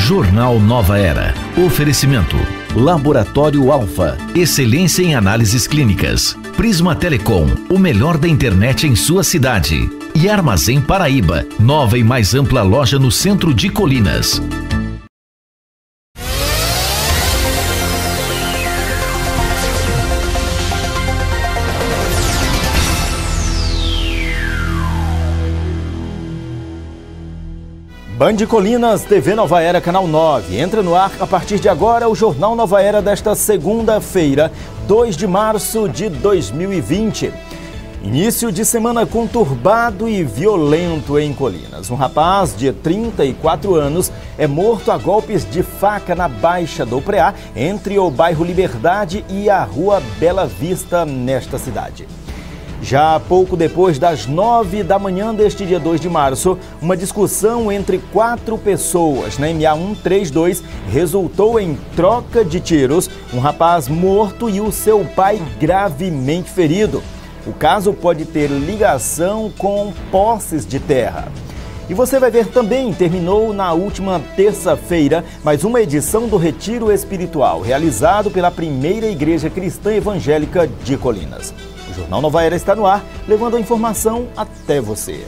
Jornal Nova Era. Oferecimento. Laboratório Alfa. Excelência em análises clínicas. Prisma Telecom. O melhor da internet em sua cidade. E Armazém Paraíba. Nova e mais ampla loja no centro de Colinas. Band Colinas, TV Nova Era, Canal 9. Entra no ar a partir de agora o Jornal Nova Era desta segunda-feira, 2 de março de 2020. Início de semana conturbado e violento em Colinas. Um rapaz de 34 anos é morto a golpes de faca na Baixa do Preá, entre o bairro Liberdade e a Rua Bela Vista, nesta cidade. Já pouco depois das 9 da manhã deste dia 2 de março, uma discussão entre 4 pessoas na MA 132 resultou em troca de tiros, um rapaz morto e o seu pai gravemente ferido. O caso pode ter ligação com posses de terra. E você vai ver também, terminou na última terça-feira mais uma edição do Retiro Espiritual, realizado pela primeira Igreja Cristã Evangélica de Colinas. O Jornal Nova Era está no ar, levando a informação até você.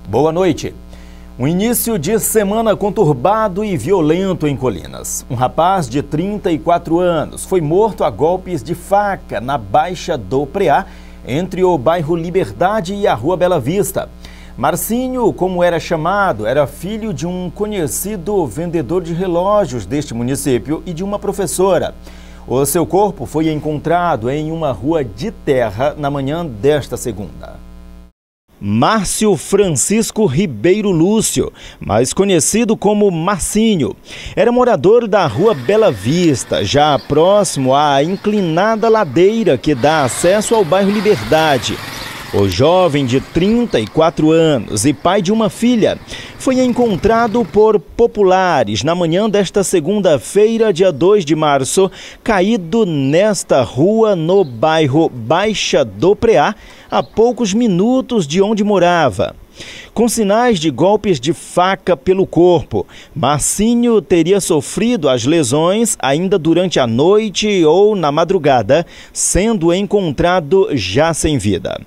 Boa noite. Um início de semana conturbado e violento em Colinas. Um rapaz de 34 anos foi morto a golpes de faca na Baixa do Preá, entre o bairro Liberdade e a Rua Bela Vista. Marcinho, como era chamado, era filho de um conhecido vendedor de relógios deste município e de uma professora. O seu corpo foi encontrado em uma rua de terra na manhã desta segunda. Márcio Francisco Ribeiro Lúcio, mais conhecido como Marcinho, era morador da Rua Bela Vista, já próximo à inclinada ladeira que dá acesso ao bairro Liberdade. O jovem de 34 anos e pai de uma filha foi encontrado por populares na manhã desta segunda-feira, dia 2 de março, caído nesta rua no bairro Baixa do Preá, a poucos minutos de onde morava. Com sinais de golpes de faca pelo corpo, Marcinho teria sofrido as lesões ainda durante a noite ou na madrugada, sendo encontrado já sem vida.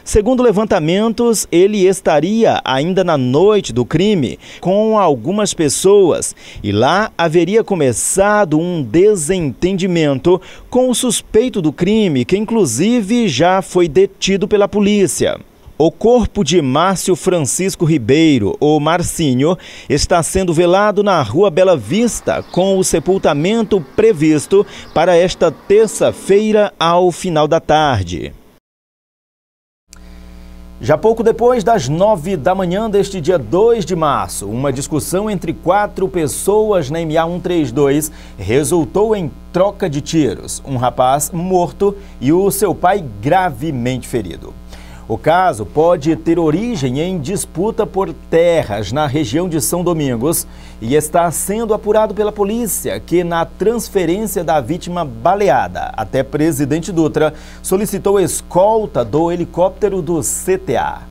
Segundo levantamentos, ele estaria ainda na noite do crime com algumas pessoas e lá haveria começado um desentendimento com o suspeito do crime, que inclusive já foi detido pela polícia. O corpo de Márcio Francisco Ribeiro, ou Marcinho, está sendo velado na Rua Bela Vista, com o sepultamento previsto para esta terça-feira ao final da tarde. Já pouco depois das 9 da manhã deste dia 2 de março, uma discussão entre 4 pessoas na MA 132 resultou em troca de tiros. Um rapaz morto e o seu pai gravemente ferido. O caso pode ter origem em disputa por terras na região de São Domingos e está sendo apurado pela polícia, que na transferência da vítima baleada até Presidente Dutra solicitou escolta do helicóptero do CTA.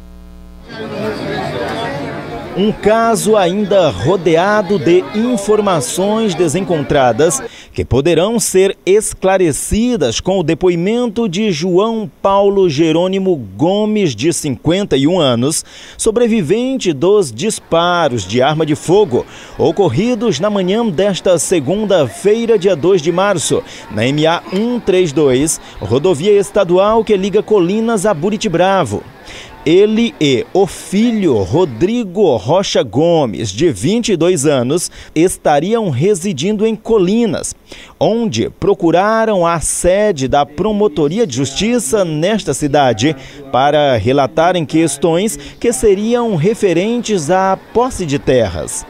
Um caso ainda rodeado de informações desencontradas que poderão ser esclarecidas com o depoimento de João Paulo Jerônimo Gomes, de 51 anos, sobrevivente dos disparos de arma de fogo ocorridos na manhã desta segunda-feira, dia 2 de março, na MA 132, rodovia estadual que liga Colinas a Buritibravo. Ele e o filho Rodrigo Rocha Gomes, de 22 anos, estariam residindo em Colinas, onde procuraram a sede da Promotoria de Justiça nesta cidade para relatarem questões que seriam referentes à posse de terras.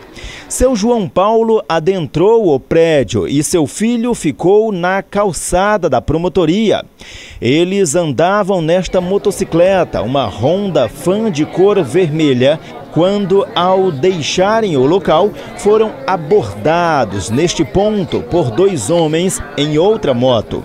Seu João Paulo adentrou o prédio e seu filho ficou na calçada da promotoria. Eles andavam nesta motocicleta, uma Honda Fan de cor vermelha, quando, ao deixarem o local, foram abordados neste ponto por 2 homens em outra moto.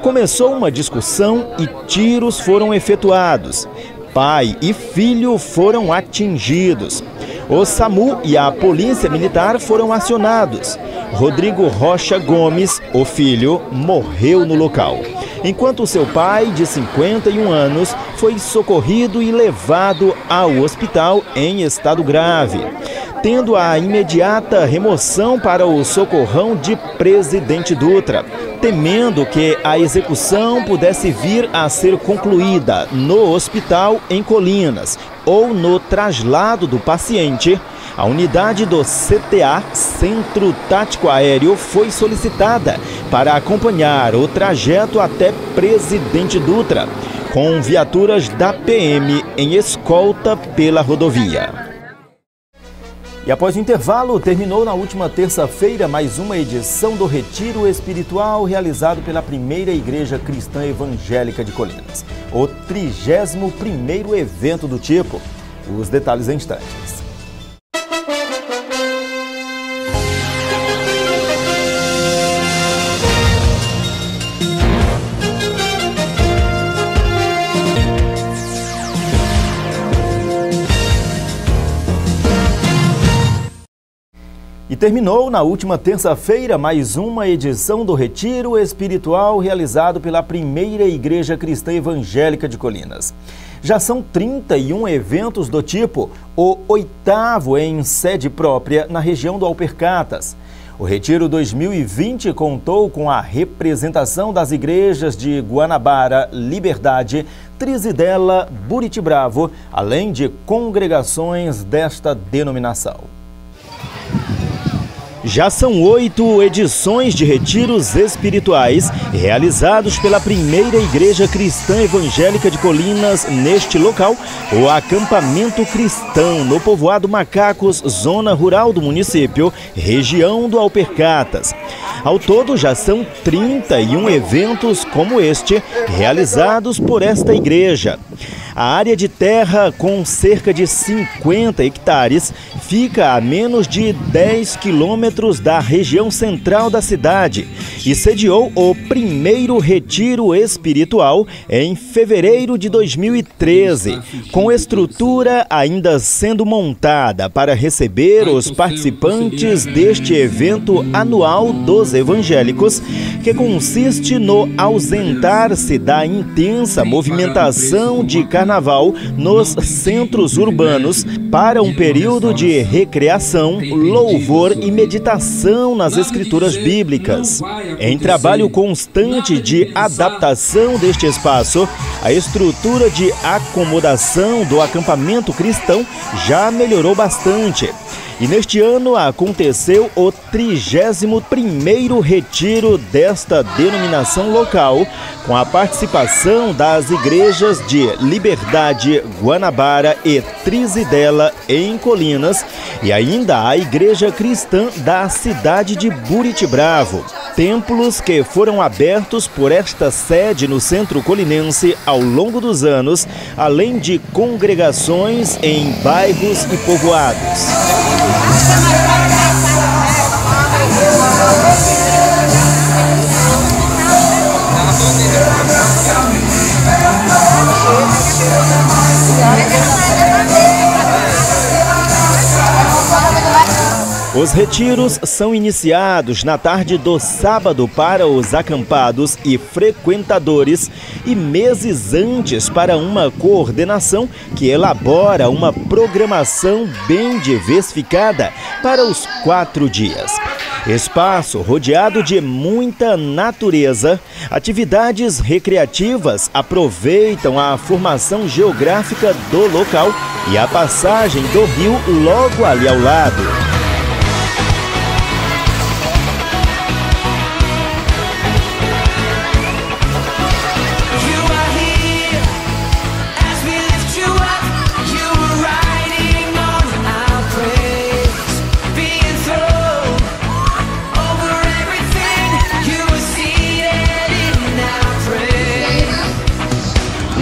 Começou uma discussão e tiros foram efetuados. Pai e filho foram atingidos. O SAMU e a Polícia Militar foram acionados. Rodrigo Rocha Gomes, o filho, morreu no local, enquanto seu pai, de 51 anos, foi socorrido e levado ao hospital em estado grave, tendo a imediata remoção para o socorrão de Presidente Dutra, temendo que a execução pudesse vir a ser concluída no hospital em Colinas ou no traslado do paciente. A unidade do CTA, Centro Tático Aéreo, foi solicitada para acompanhar o trajeto até Presidente Dutra, com viaturas da PM em escolta pela rodovia. E após o intervalo, terminou na última terça-feira mais uma edição do Retiro Espiritual realizado pela primeira Igreja Cristã Evangélica de Colinas, o 31º evento do tipo. Os detalhes em instantes. E terminou na última terça-feira mais uma edição do Retiro Espiritual realizado pela primeira Igreja Cristã Evangélica de Colinas. Já são 31 eventos do tipo, o 8º em sede própria na região do Alpercatas. O Retiro 2020 contou com a representação das igrejas de Guanabara, Liberdade, Trizidela, Buritibravo, além de congregações desta denominação. Já são 8 edições de retiros espirituais realizados pela primeira Igreja Cristã Evangélica de Colinas neste local, o acampamento cristão no povoado Macacos, zona rural do município, região do Alpercatas. Ao todo já são 31 eventos como este realizados por esta igreja. A área de terra, com cerca de 50 hectares, fica a menos de 10 quilômetros da região central da cidade e sediou o primeiro retiro espiritual em fevereiro de 2013, com estrutura ainda sendo montada para receber os participantes deste evento anual dos evangélicos, que consiste no ausentar-se da intensa movimentação de carnaval nos centros urbanos para um período de recreação, louvor e meditação nas escrituras bíblicas. Em trabalho constante de adaptação deste espaço, a estrutura de acomodação do acampamento cristão já melhorou bastante. E neste ano aconteceu o 31º retiro desta denominação local, com a participação das igrejas de Liberdade, Guanabara e Trizidela em Colinas e ainda a Igreja Cristã da cidade de Buritibravo. Templos que foram abertos por esta sede no centro colinense ao longo dos anos, além de congregações em bairros e povoados. Os retiros são iniciados na tarde do sábado para os acampados e frequentadores e meses antes para uma coordenação que elabora uma programação bem diversificada para os 4 dias. Espaço rodeado de muita natureza, atividades recreativas aproveitam a formação geográfica do local e a passagem do rio logo ali ao lado.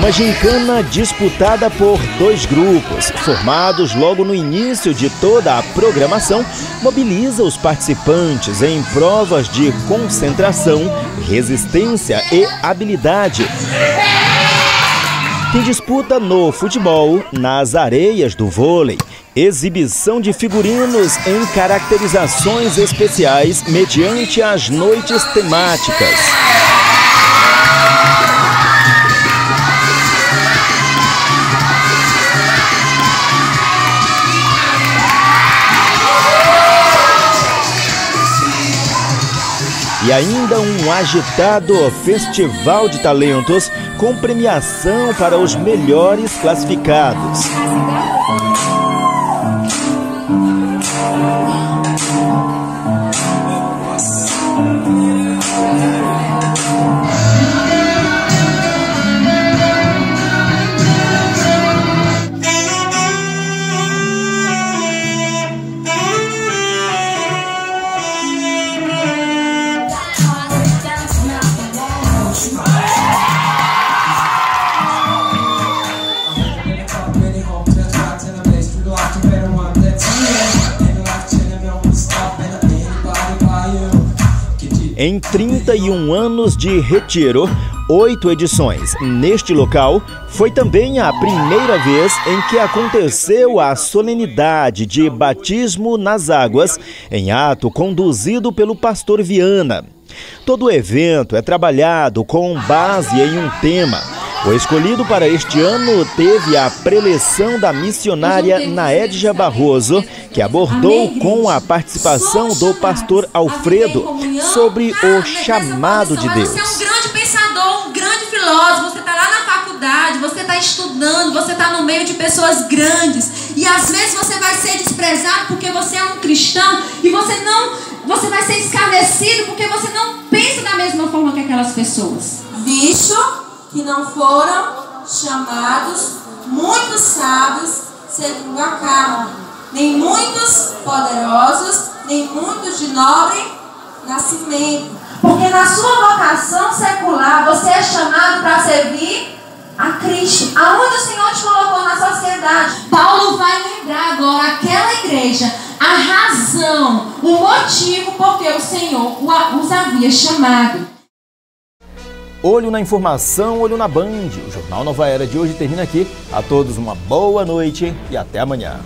Uma gincana disputada por 2 grupos, formados logo no início de toda a programação, mobiliza os participantes em provas de concentração, resistência e habilidade. Tem disputa no futebol, nas areias do vôlei, exibição de figurinos em caracterizações especiais mediante as noites temáticas. E ainda um agitado festival de talentos com premiação para os melhores classificados. Em 31 anos de Retiro, 8 edições neste local, foi também a primeira vez em que aconteceu a solenidade de batismo nas águas, em ato conduzido pelo pastor Viana. Todo o evento é trabalhado com base em um tema. O escolhido para este ano teve a preleção da missionária Naedja Barroso, que abordou com a participação do pastor Alfredo sobre o chamado de Deus. Você é um grande pensador, um grande filósofo, você está lá na faculdade, você está estudando, você está no meio de pessoas grandes e às vezes você vai ser desprezado porque você é um cristão e você vai ser escarnecido porque você não pensa da mesma forma que aquelas pessoas. Visto que não foram chamados muitos sábios segundo a carne, nem muitos poderosos, nem muitos de nobre nascimento. Porque na sua vocação secular você é chamado para servir a Cristo. Aonde o Senhor te colocou na sociedade? Paulo vai lembrar agora aquela igreja, a razão, o motivo porque o Senhor os havia chamado. Olho na informação, olho na Band. O Jornal Nova Era de hoje termina aqui. A todos uma boa noite e até amanhã.